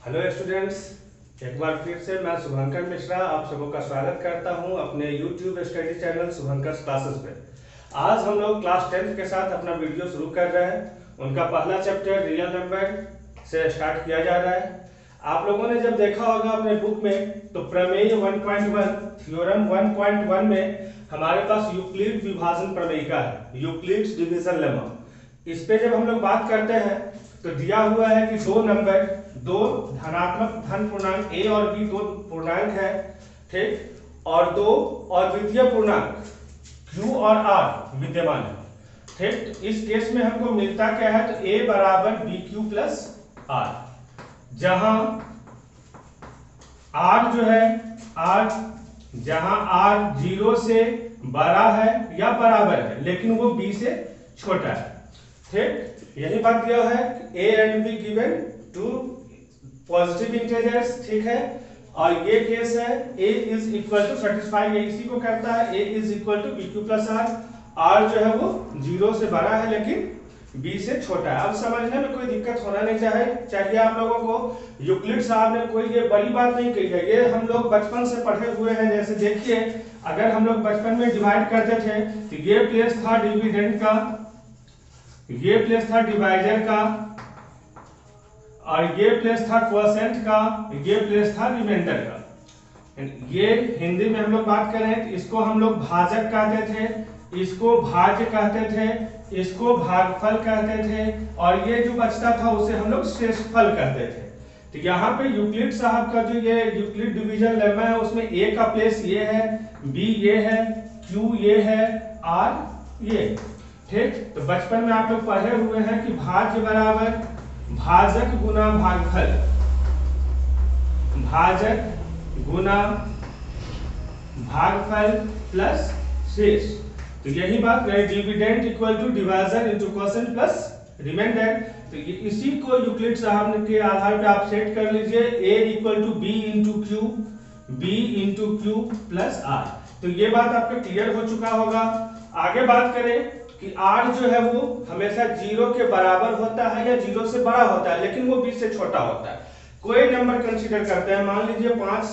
Hello students, एक बार फिर से मैं शुभंकर मिश्रा आप सबों का स्वागत करता हूं अपने YouTube स्टडी चैनल शुभंकर क्लासेस पे। आज हम लोग क्लास 10th के साथ अपना वीडियो शुरू कर रहे हैं। उनका पहला चैप्टर रियल नंबर से स्टार्ट किया जा रहा है। आप लोगों ने जब देखा होगा अपने बुक में तो प्रमेय 1.1 थ्योरम 1.1 में हमारे पास यूक्लिड विभाजन प्रमेयिका है, यूक्लिड्स डिवीजन लेमा। इस पे जब हम लोग बात करते हैं तो दिया हुआ है कि दो धनात्मक धन पूर्णांक a और b दो पूर्णांक है, ठीक, और दो अद्वितीय पूर्णांक q और r विद्यमान है, ठीक। इस केस में हमको मिलता क्या है तो a बराबर bq प्लस r, जहां r जो है जहां r 0 से बड़ा है या बराबर है लेकिन वो b से छोटा है, ठीक। यही बात दिया है a and b given to positive integers, ठीक है। और ये केस है a is equal to satisfy इसी को करता है, a is equal to bq plus r। r जो है वो 0 से बड़ा है लेकिन b से छोटा है। अब समझने में कोई दिक्कत होना नहीं चाहिए आप लोगों को। यूक्लिड साहब ने कोई ये बड़ी बात नहीं कही है, ये हम लोग बचपन से पढ़े हुए हैं। जैसे देखिए, अगर हम लोग बचपन में डिवाइड करते थे तो ये प्लेस था डिविडेंड का, ये प्लेस था डिवाइजर का, और ये प्लेस था क्वोशेंट का, ये प्लेस था रिमाइंडर का। ये हिंदी में हम लोग बात करें तो इसको हम लोग भाजक कहते थे, इसको भाज्य कहते थे, इसको भागफल कहते थे, और ये जो बचता था उसे हम लोग शेषफल कहते थे। तो यहाँ पे यूक्लिड साहब का जो ये यूक्लिड डिवीजन लेमा है उसमें a का प्लेस ये है, b ये है, q ये है, r ये, ठीक। तो बचपन में आप लोग पढ़े हुए हैं कि भाज्य बराबर भाजक गुना भागफल, भाजक गुना भागफल प्लस शेष। तो यही बात है, dividend equal to divisor into quotient plus remainder. तो इसी को यूक्लिड साहब के आधार पे आप सेट कर लीजिए, a equal to b into Q, b into Q plus r। तो ये बात आपको क्लियर हो चुका होगा। आगे बात करें कि r जो है वो हमेशा 0 के बराबर होता है या 0 से बड़ा होता है लेकिन वो 20 से छोटा होता है। कोई नंबर कंसीडर करते हैं, मान लीजिए 5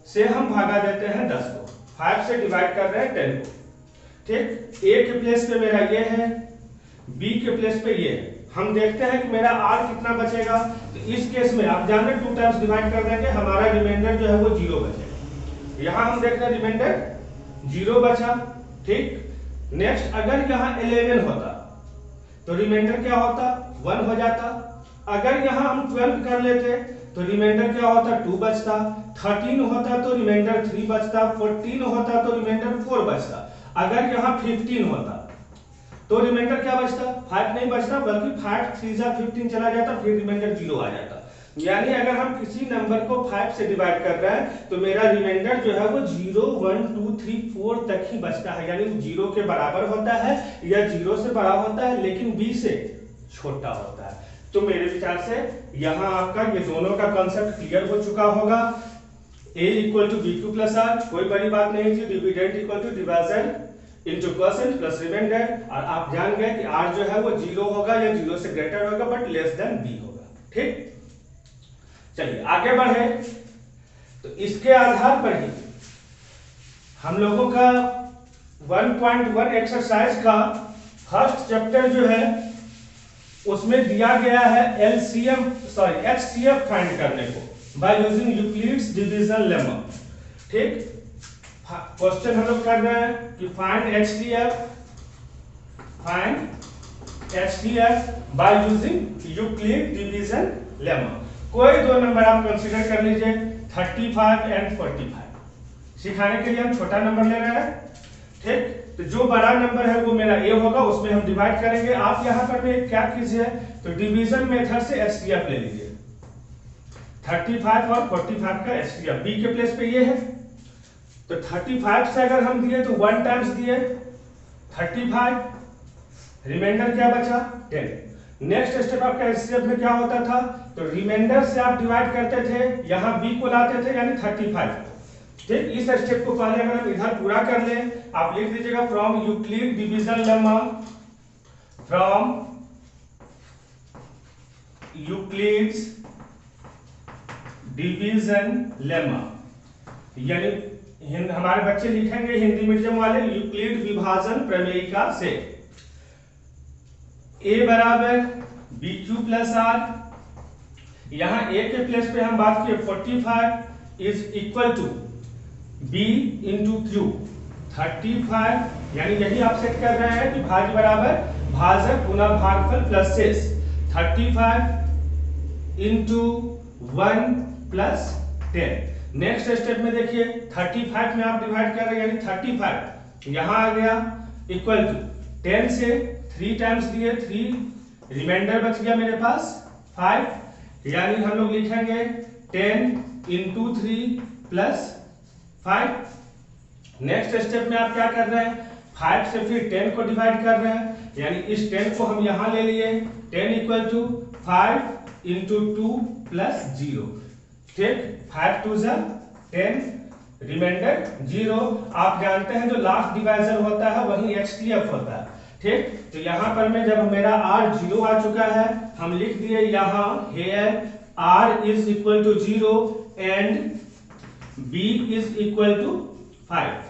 से हम भागा देते हैं 10 को, 5 से डिवाइड कर रहे हैं 10 को, ठीक। a के प्लेस पे मेरा ये है, b के प्लेस पे ये है। हम देखते हैं कि मेरा r कितना बचेगा। तो इस केस में आप जान रहे 2 टाइम्स डिवाइड कर देंगे, हमारा रिमाइंडर जो है वो 0 बचेगा। यहाँ हम देख रहे हैं रिमाइंडर 0 बचा, ठीक। नेक्स्ट, अगर यहाँ 11 होता तो रिमाइंडर क्या होता, 1 हो जाता। अगर यहाँ हम 12 कर लेते तो रिमाइंडर क्या होता, 2 बचता। 13 होता तो रिमाइंडर 3 बचता। 14 होता तो रिमाइंडर 4 बचता। अगर यहाँ 15 होता तो रिमाइंडर क्या बचता, 5 नहीं बचता, बल्कि 5 3 जा 15 चला जाता, फिर रिमाइंडर 0 आ जाता। यानी अगर हम किसी नंबर को 5 से डिवाइड कर रहे हैं तो मेरा रिमाइंडर जो है वो 0 1 2 3 4 तक ही बचता है, यानी 0 के बराबर होता है या 0 से बड़ा होता है लेकिन b से छोटा होता है। तो मेरे विचार से यहाँ आपका ये दोनों का कॉन्सेप्ट क्लियर हो चुका होगा। a equal to bq plus r, कोई बड़ी बात नहीं थी। Dividend equal to divisor into quotient plus remainder, और आप जान गए कि r जो है वो 0 होगा या 0 से ग्रेटर होगा बट लेस देन b होगा, ठीक। चलिए आगे बढ़े। तो इसके आधार पर ही हम लोगों का 1.1 एक्सरसाइज का फर्स्ट चैप्टर जो है उसमें दिया गया है HCF फाइंड करने को by using Euclid's division lemma, ठीक। क्वेश्चन हम लोग कर रहे हैं कि find HCF by using Euclid division lemma. कोई दो नंबर आप कंसीडर कर लीजिए, 35 एंड 45। सिखाने के लिए हम छोटा नंबर ले रहे हैं, ठीक। तो जो बड़ा नंबर है वो मेरा a होगा, उसमें हम डिवाइड करेंगे। आप यहाँ पर भी क्या कीजिए तो डिवीजन मेथड से HCF ले लीजिए, 35 और 45 का HCF। b के प्लेस पे ये है तो 35 से अगर हम दिए तो 1 टाइम्स दिए 35, रिमाइंडर क्या बचा 10। नेक्स्ट स्टेप आपका HCF में क्या होता था, तो रिमाइंडर से आप डिवाइड करते थे, यहाँ b को लाते थे यानी 35, ठीक। इस स्टेप को पहले अगर हम इधर पूरा कर लें, आप लिख दीजिएगा from Euclid division lemma, from Euclid's division lemma, यानी हमारे बच्चे लिखेंगे हिंदी मीडियम वाले यूक्लिड विभाजन प्रमेयिका से a बराबर बी क्यू प्लस आर, यहाँ a के प्लेस पे हम बात किए 45 is equal to b into Q 35, यानी यही आप सेट कर रहे हैं कि भाज्य बराबर भाजक गुना भागफल प्लस शेष 35 इंटू 1 प्लस 10। नेक्स्ट स्टेप में देखिए 35 में आप डिवाइड कर रहे हैं यानी 35 यहाँ आ गया इक्वल टू 10 से 3 टाइम्स दिए 3, रिमाइंडर बच गया मेरे पास 5, यानी हम लोग लिखेंगे 10 इंटू 3 प्लस 5। नेक्स्ट स्टेप में आप क्या कर रहे हैं 5 से फिर 10 को डिवाइड कर रहे हैं, यानी इस 10 को हम यहां ले लिए 10 इक्वल टू 5 इंटू 2 प्लस 0, ठीक 5 2 जा 10, रिमाइंडर 0। आप जानते हैं जो लास्ट डिवाइजर होता है वही एचसीएफ होता है, ठीक। तो यहाँ पर मैं जब मेरा r 0 आ चुका है हम लिख दिए यहाँ here r is equal to 0 and b is equal to 5।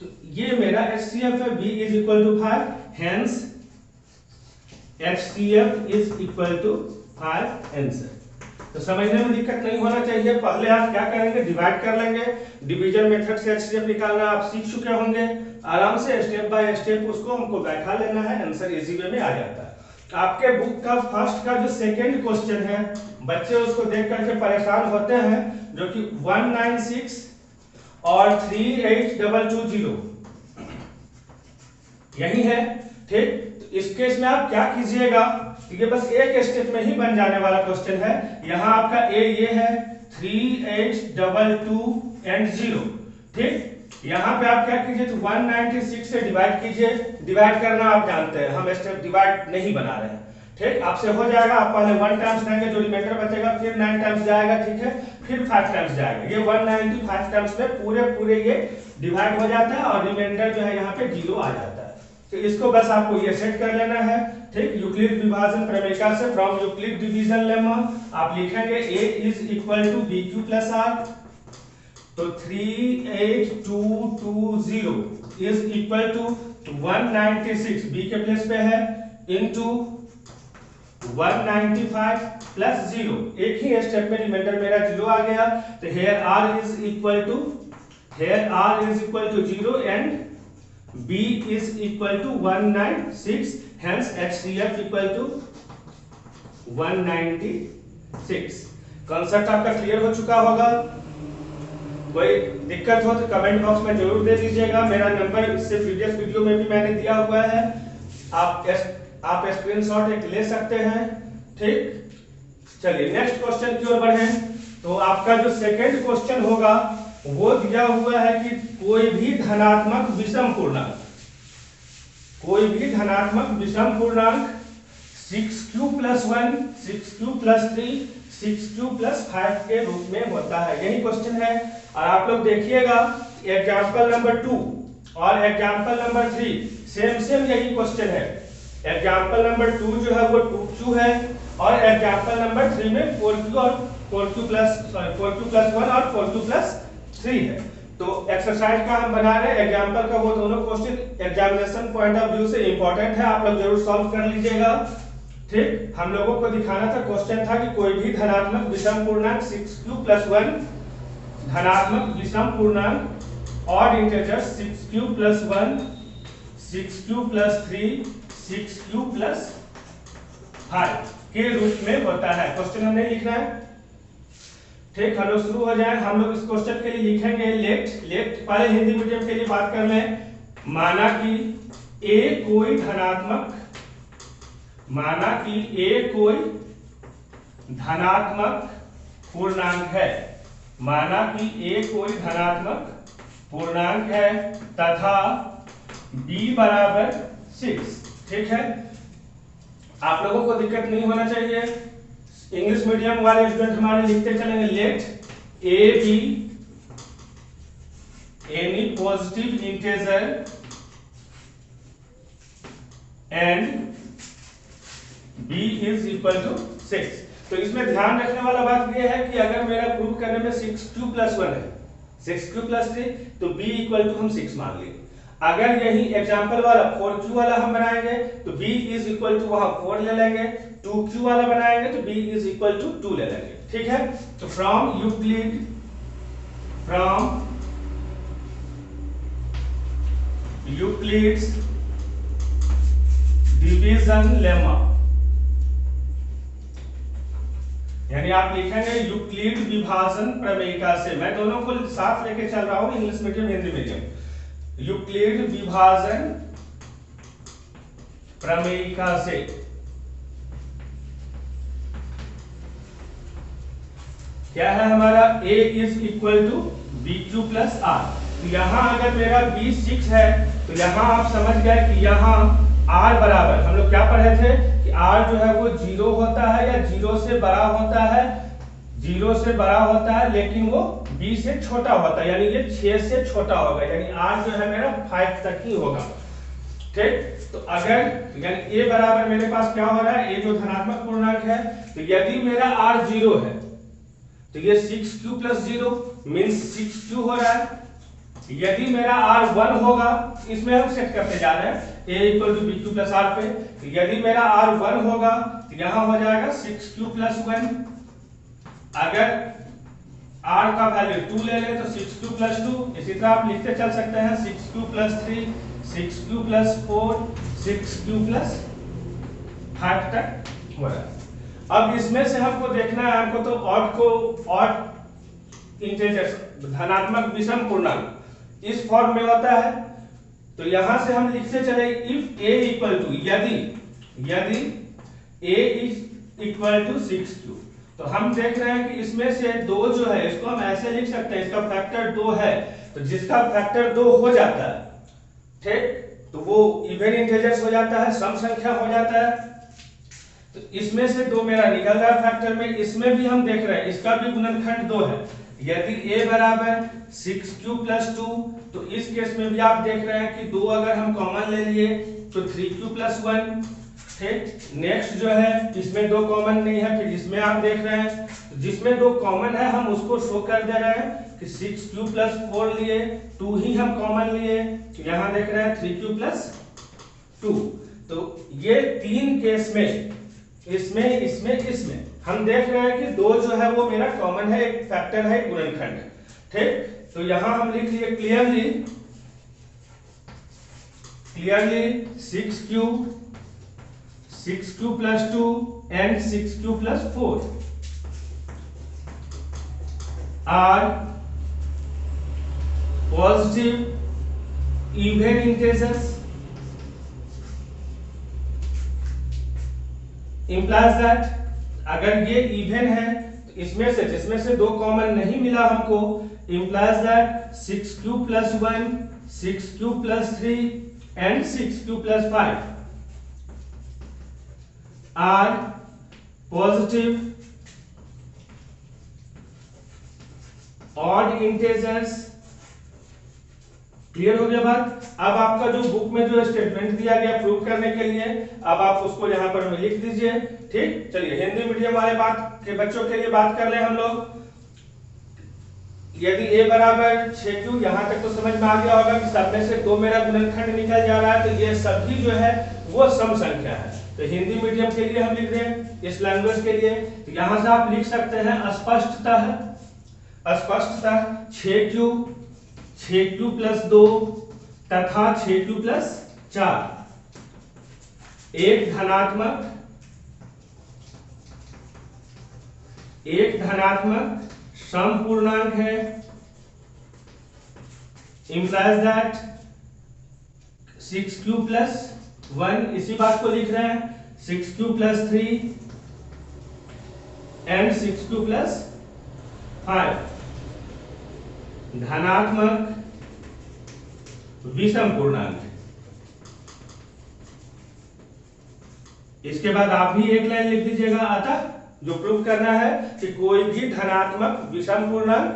तो ये मेरा HCF है, b is equal to 5, hence HCF is equal to 5 answer. तो समझने में दिक्कत नहीं होना चाहिए। पहले आप क्या करेंगे डिवाइड कर लेंगे, डिवीजन मेथड से HCF निकालना आप सीख चुके होंगे, आराम से स्टेप बाय स्टेप उसको हमको बैठा लेना है, आंसर इजी वे में आ जाता है। आपके बुक का फर्स्ट का जो सेकंड क्वेश्चन है बच्चे उसको देख करके परेशान होते हैं, जो कि 196 और 38220 यही है, ठीक। तो इस केस में आप क्या कीजिएगा, ये बस एक स्टेप में ही बन जाने वाला क्वेश्चन है। यहाँ आपका ए ये है 3822 एंड 0, ठीक। यहाँ पे आप क्या कीजिए तो 196 से डिवाइड कीजिए, डिवाइड करना आप जानते हैं, हम स्टेप डिवाइड नहीं बना रहे हैं, ठीक। आपसे हो जाएगा, आप पहले 1 टाइम्स लेंगे जो रिमाइंडर बचेगा, फिर 9 टाइम्स जाएगा, ठीक है, फिर 5 टाइम्स जाएगा, ये 195 टाइम्स में पूरे ये डिवाइड हो जाता है और रिमाइंडर जो है यहाँ पे 0 आ जाता है। तो इसको बस आपको ये सेट कर लेना है, ठीक। यूक्लिड विभाजन प्रमेयिका से फ्रॉम यूक्लिड डिवीजन लेमा आप लिखेंगे a is equal to B Q plus R, तो 38220 इज इक्वल टू 196 b के प्लेस पे है इनटू 195 प्लस 0, एक ही स्टेप में रिमाइंडर मेरा 0 आ गया। तो here r is equal to 0 and b is equal to 196, hence HCF equal to 196। Concept आपका क्लियर हो चुका होगा। कोई दिक्कत हो तो कमेंट बॉक्स में जरूर दे दीजिएगा, मेरा नंबर इससे प्रीवियस वीडियो में भी मैंने दिया हुआ है, आप स्क्रीनशॉट एक ले सकते हैं, ठीक। चलिए नेक्स्ट क्वेश्चन की ओर बढ़ें। तो आपका जो सेकंड क्वेश्चन होगा वो दिया हुआ है कि कोई भी धनात्मक विषम पूर्णांक, कोई भी धनात्मक विषम पूर्णांक 6q + 1, 6q + 3, 6q + 5 के रूप में होता है, यही क्वेश्चन है। और आप लोग देखिएगा एग्जांपल नंबर 2 और एग्जांपल नंबर 3 सेम यही क्वेश्चन है। एग्जांपल नंबर 2 जो है वो 2q है और एग्जांपल नंबर 3 में 4q और 4q + 1 और 4q + 3 है। तो एक्सरसाइज का हम बना रहे हैं, एग्जांपल का वो दोनों question examination point of view से इंपॉर्टेंट है, आप लोग जरूर सॉल्व कर लीजिएगा, ठीक। हम लोगों को दिखाना था, क्वेश्चन था कि कोई भी धनात्मक विषम पूर्णांक 6q + 1 धनात्मक विषम पूर्णांक odd integer 6q + 1, 6q + 3, 6q + 5 के रूप में होता है। क्वेश्चन हमने लिखना है, ठीक। हम लोग शुरू हो जाए। हम लोग इस क्वेश्चन के लिए लिखेंगे लेट पहले हिंदी मीडियम के लिए बात कर लें। माना कि a कोई धनात्मक पूर्णांक है, माना कि a कोई धनात्मक पूर्णांक है तथा b बराबर 6, ठीक है। आप लोगों को दिक्कत नहीं होना चाहिए, इंग्लिश मीडियम वाले स्टूडेंट हमारे लिखते चलेंगे late a be any positive integer and b is equal to 6। तो इसमें ध्यान रखने वाला बात यह है कि अगर मेरा प्रूव करने में 6q + 1 है, 6q + 3, तो b = हम 6 मान लेंगे। अगर यही एग्जांपल वाला 4q वाला हम बनाएंगे तो b = वहां 4 ले लेंगे, 2q वाला बनाएंगे तो b = 2 ले लेंगे। ठीक है, तो फ्रॉम यूक्लिड्स डिवीजन लेमा, यानी आप लिखेंगे यूक्लिड विभाजन प्रमेयिका से। मैं दोनों को साथ लेके चल रहा हूं, English medium Hindi medium. Euclid विभाजन प्रमेयिका से क्या है हमारा a = bq + r। तो यहां अगर मेरा b 6 है तो यहां आप समझ गए कि यहां r बराबर, हम लोग क्या पढ़े थे कि r जो है वो 0 होता है या 0 से बड़ा होता है, 0 से बड़ा होता है लेकिन वो b से छोटा होता है, यानी ये 6 से छोटा होगा, यानी r जो है मेरा 5 तक ही होगा। ठीक, तो अगर यानी a बराबर मेरे पास क्या हो रहा है, a जो धनात्मक पूर्णांक है, तो यदि मेरा r 0 है तो ये 6q + 0 मींस 6q हो रहा है। यदि मेरा r 1 होगा, इसमें हम सेट करते जा रहे हैं a = bq + r पे, तो यदि मेरा r 1 होगा तो यहां हो जाएगा 6q + 1। अगर r का वैल्यू 2 ले ले तो 6q + 2, इसी तरह आप लिखते चल सकते हैं 6q + 3, 6q + 4, 6q + 5 तक हो रहा है। अब इसमें से हमको देखना है, हमको तो ऑड इंटीजर्स धनात्मक विषम पूर्णांक इस फॉर्म में होता है। तो यहां से हम लिखते चले इफ a = यदि a = 6q, तो हम देख रहे हैं कि इसमें से 2 जो है इसको हम ऐसे लिख सकते हैं, इसका फैक्टर 2 है, तो जिसका फैक्टर 2 हो जाता है, ठीक, तो वो इवन इंटीजर्स हो जाता है, सम संख्या हो जाता है। तो इसमें से 2 मेरा निकल रहा है फैक्टर में, इसमें भी हम देख रहे हैं इसका भी गुणनखंड 2 है। यदि a बराबर 6q + 2, तो इस केस में भी आप देख रहे हैं कि 2 अगर हम कॉमन ले लिए तो 3q + 1। ठीक, नेक्स्ट जो है इसमें 2 कॉमन नहीं है, फिर इसमें आप देख रहे हैं तो जिसमें 2 कॉमन है हम उसको शो कर दे रहे हैं कि 6q + 4 लिए, 2 ही हम कॉमन लिए, यहां देख रहे हैं 3q + 2। तो ये 3 केस में इसमें हम देख रहे हैं कि 2 जो है वो मेरा कॉमन है, एक फैक्टर है, गुणनखंड है। ठीक, तो यहां हम लिख लिए clearly 6q + 2 and 6q + 4 are positive even integers, implies that अगर ये इवन है तो इसमें से जिसमें से 2 कॉमन नहीं मिला हमको, implies that 6q + 1, 6q + 3 and 6q + 5 are positive odd integers। Clear हो गया बात। अब आपका जो बुक में जो स्टेटमेंट दिया गया प्रूव करने के लिए, अब आप उसको यहां पर में लिख दीजिए। ठीक, चलिए हिंदी मीडियम वाले बात के बच्चों के लिए बात कर ले हम लोग। यदि a बराबर 6q, यहां तक तो समझ में आ गया होगा कि सब में से 2 मेरा गुणनखंड निकल जा रहा है, तो ये सभी जो है वो सम संख्या है। तो हिंदी मीडियम के लिए हम लिख रहे हैं, इस लैंग्वेज के लिए, तो यहां से आप लिख सकते हैं अस्पष्टतः 6q + 2 तथा 6q + 4 एक धनात्मक सम पूर्णांक है। implies that 6q + 1, इसी बात को लिख रहे हैं, 6q + 3 and 6q + 5 धनात्मक विषम पूर्णांक। इसके बाद आप भी एक लाइन लिख दीजिएगा, अतः जो प्रूव करना है कि कोई भी धनात्मक विषम पूर्णांक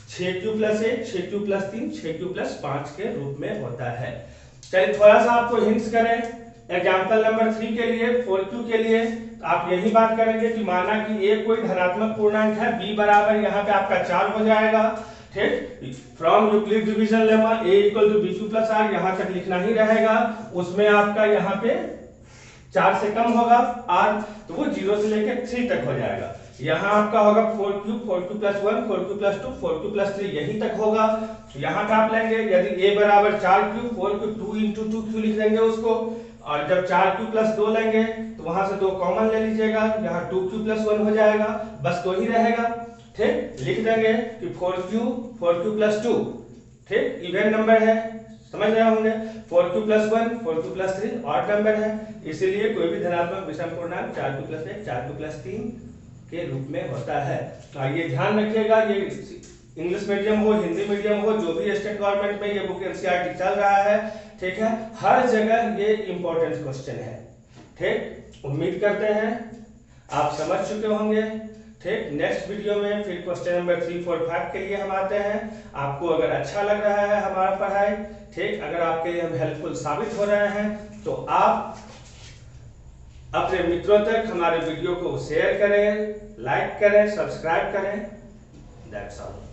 6q + 1, 6q + 3, 6q + 5 के रूप में होता है। चलिए थोड़ा सा आपको हिंट्स करें एग्जांपल नंबर 3 के लिए, 4q के लिए। आप यही बात करेंगे कि माना कि a कोई धनात्मक पूर्णांक है, b बराबर यहाँ पे आपका 4 हो जाएगा। ठीक, from Euclid division lemma a equal to bq plus r यहाँ तक लिखना ही रहेगा। उसमें आपका यहाँ पे 4 से कम होगा r, तो वो 0 से लेके 3 तक हो जाएगा। यहाँ आपका होगा 4q plus 1, 4q plus 2, 4q plus 3 यहीं तक होगा। यहाँ का आप लेंगे, यदि a बराबर 4q, 4q 2 इंटू 2q लिख देंगे उसको, और जब 4q प्लस 2 लेंगे तो वहां से 2 कॉमन ले लीजिएगा, यहाँ 2q प्लस 1 हो जाएगा, बस 2 ही रहेगा। ठीक, लिख देंगे कि 4q प्लस 2, ठीक, इवन नंबर है, समझ रहे होंगे। 4q plus 1, 4q plus 3 odd number है, इसीलिए कोई भी धनात्मक विषम पूर्णांक 4q प्लस 1, 4q प्लस 3 के रूप में होता है। ये ध्यान रखिएगा, ये इंग्लिश मीडियम हो, हिंदी मीडियम हो, जो भी स्टेट गवर्नमेंट में ये बुक एनसीईआरटी चल रहा है, ठीक है, हर जगह ये इंपॉर्टेंट क्वेश्चन है। ठीक, उम्मीद करते हैं आप समझ चुके होंगे। ठीक, नेक्स्ट वीडियो में फिर क्वेश्चन नंबर 3, 4, 5 के लिए हम आते हैं। आपको अगर अच्छा लग रहा है हमारा पढ़ाई, ठीक, अगर आपके लिए हम हेल्पफुल साबित हो रहे हैं, तो आप अपने मित्रों तक हमारे वीडियो को शेयर करें, लाइक करें, सब्सक्राइब करें। That's all.